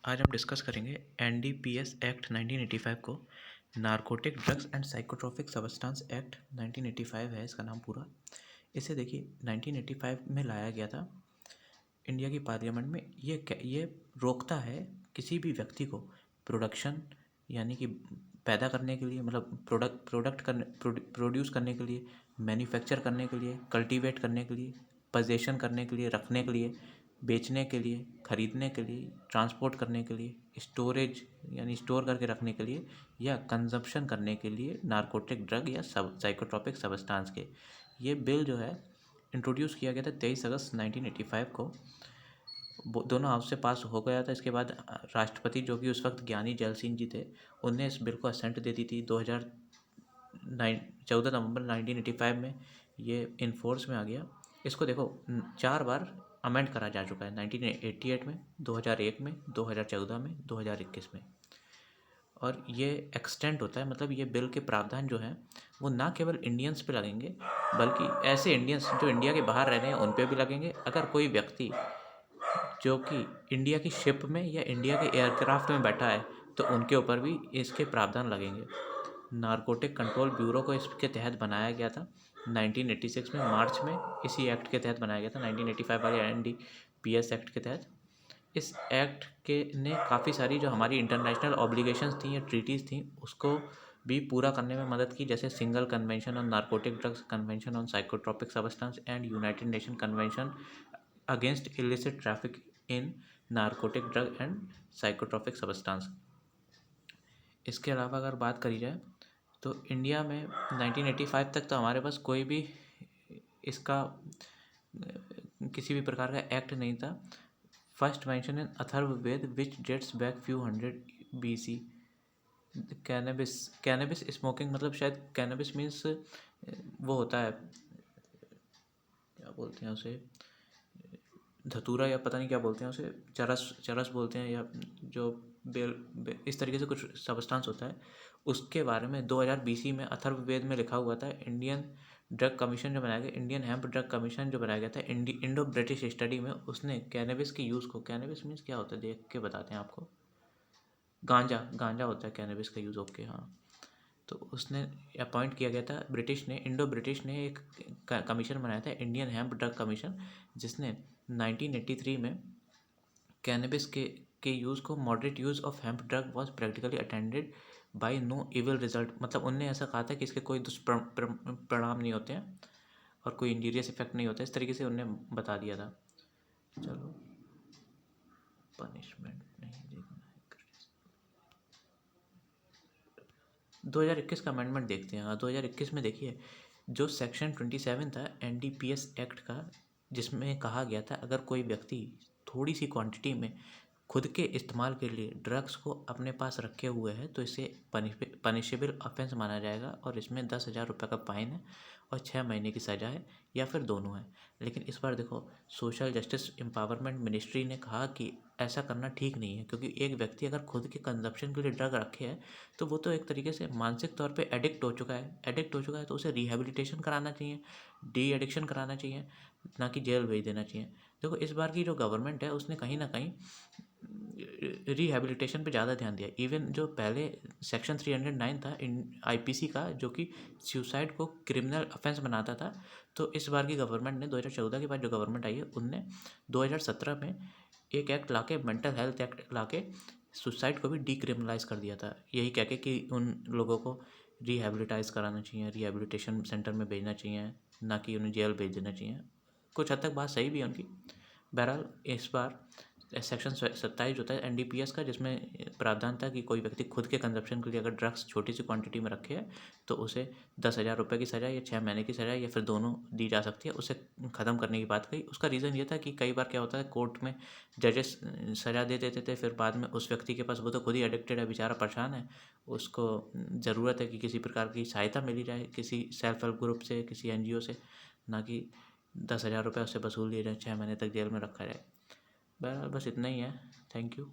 आज हम डिस्कस करेंगे एनडीपीएस एक्ट 1985 को। Narcotic drugs and psychotropic substance act 1985 है इसका नाम पूरा। इसे देखिए 1985 में लाया गया था इंडिया की पार्लियामेंट में। ये रोकता है किसी भी व्यक्ति को प्रोडक्शन यानी कि पैदा करने के लिए, मतलब प्रोड्यूस करने के लिए, मैन्युफैक्चर करने के लिए, कल्टीवेट करने के लिए, पोजेशन करने के लिए, रखने के लिए, बेचने के लिए, खरीदने के लिए, ट्रांसपोर्ट करने के लिए, स्टोरेज यानी स्टोर करके रखने के लिए, या कंजप्शन करने के लिए नारकोटिक ड्रग या साइकोट्रोपिक सब्सटेंस के। ये बिल जो है इंट्रोड्यूस किया गया था 23 अगस्त 1985 को। दोनों हाउस से पास हो गया था। इसके बाद राष्ट्रपति, जो कि उस वक्त ज्ञानी जैल सिंह जी थे, उनने इस बिल को असेंट दे दी थी। 14 नवंबर 1985 में ये इन्फोर्स में आ गया। इसको देखो 4 बार अमेंड करा जा चुका है, 1988 में, 2001 में, 2014 में, 2021 में। और ये एक्सटेंड होता है, मतलब ये बिल के प्रावधान जो हैं वो ना केवल इंडियंस पे लगेंगे, बल्कि ऐसे इंडियंस जो इंडिया के बाहर रह रहे हैं उन पे भी लगेंगे। अगर कोई व्यक्ति जो कि इंडिया की शिप में या इंडिया के एयरक्राफ्ट में बैठा है तो उनके ऊपर भी इसके प्रावधान लगेंगे। नारकोटिक कंट्रोल ब्यूरो को इसके तहत बनाया गया था 1986 में, मार्च में। इसी एक्ट के तहत बनाया गया था 1985 वाले एनडीपीएस एक्ट के तहत। इस एक्ट के ने काफ़ी सारी जो हमारी इंटरनेशनल ऑब्लिगेशंस थी या ट्रीटीज़ थी उसको भी पूरा करने में मदद की, जैसे single convention on narcotic drugs, convention on psychotropic substance and United nation convention against illicit traffic in narcotic drug and psychotropic substance. इसके अलावा अगर बात करी जाए तो इंडिया में 1985 तक तो हमारे पास कोई भी इसका किसी भी प्रकार का एक्ट नहीं था। First mention in Atharvaveda which dates back few hundred BC। Cannabis smoking, मतलब शायद कैनबिस मीन्स वो होता है, क्या बोलते हैं उसे, धतूरा या पता नहीं क्या बोलते हैं उसे, चरस बोलते हैं, या जो इस तरीके से कुछ सब्सटेंस होता है। उसके बारे में 2000 BC में अथर्ववेद में लिखा हुआ था। इंडियन ड्रग कमीशन जो बनाया गया, इंडियन हेम्प ड्रग कमीशन जो बनाया गया था, इंडो ब्रिटिश स्टडी में, उसने कैनबिस के यूज़ को, कैनबिस मीन्स क्या होता है देख के बताते हैं आपको, गांजा होता है कैनबिस का यूज़। ओके, हाँ। तो उसने अपॉइंट किया गया था, इंडो ब्रिटिश ने एक कमीशन बनाया था, इंडियन हेम्प ड्रग कमीशन, जिसने 1983 में कैनबिस के यूज़ को, moderate use of hemp drug was practically attended by no evil result, मतलब उनने ऐसा कहा था कि इसके कोई दुष्परिणाम नहीं होते हैं और कोई इंजीरियस इफेक्ट नहीं होता है, इस तरीके से उनने बता दिया था। चलो, पनिशमेंट नहीं देखना है। 2021 का अमेंडमेंट देखते हैं। हाँ, 2021 में देखिए जो सेक्शन 27 था एनडीपीएस एक्ट का, जिसमें कहा गया था अगर कोई व्यक्ति थोड़ी सी क्वांटिटी में खुद के इस्तेमाल के लिए ड्रग्स को अपने पास रखे हुए है तो इसे पनिशेबल ऑफेंस माना जाएगा, और इसमें 10,000 रुपये का फाइन है और 6 महीने की सज़ा है, या फिर दोनों है। लेकिन इस बार देखो, सोशल जस्टिस एम्पावरमेंट मिनिस्ट्री ने कहा कि ऐसा करना ठीक नहीं है, क्योंकि एक व्यक्ति अगर खुद के कंजप्शन के लिए ड्रग रखे है तो वो तो एक तरीके से मानसिक तौर पे एडिक्ट हो चुका है, तो उसे रिहेबिलिटेशन कराना चाहिए, डी एडिक्शन कराना चाहिए, ना कि जेल भेज देना चाहिए। देखो, इस बार की जो गवर्नमेंट है उसने कहीं ना कहीं रिहेबिलिटेशन पे ज़्यादा ध्यान दिया। इवन जो पहले सेक्शन 309 था आईपीसी का, जो कि सुसाइड को क्रिमिनल ऑफेंस बनाता था, तो इस बार की गवर्नमेंट ने 2014 के बाद जो गवर्नमेंट आई है उनने 2017 में एक एक्ट लाके, मेंटल हेल्थ एक्ट लाके, सुसाइड को भी डीक्रिमिनलाइज कर दिया था, यही कह के कि उन लोगों को रिहेबिलिटाइज कराना चाहिए, रिहेबिलिटेशन सेंटर में भेजना चाहिए, ना कि उन्हें जेल भेज देना चाहिए। कुछ हद तक बात सही भी है उनकी। बहरहाल इस बार सेक्शन 27 होता है एनडीपीएस का, जिसमें प्रावधान था कि कोई व्यक्ति खुद के कंजप्शन के लिए अगर ड्रग्स छोटी सी क्वांटिटी में रखे है तो उसे 10,000 रुपये की सज़ा या 6 महीने की सज़ा या फिर दोनों दी जा सकती है। उसे ख़त्म करने की बात कही। उसका रीज़न ये था कि कई बार क्या होता है, कोर्ट में जजेस सज़ा दे देते थे, फिर बाद में उस व्यक्ति के पास, वो तो खुद ही एडिक्टेड है, बेचारा परेशान है, उसको ज़रूरत है कि किसी प्रकार की सहायता मिली जाए, किसी सेल्फ हेल्प ग्रुप से, किसी एनजीओ से, ना कि 10,000 रुपये उससे वसूल लिए जाए, 6 महीने तक जेल में रखा जाए। बहरहाल बस इतना ही है। Thank you.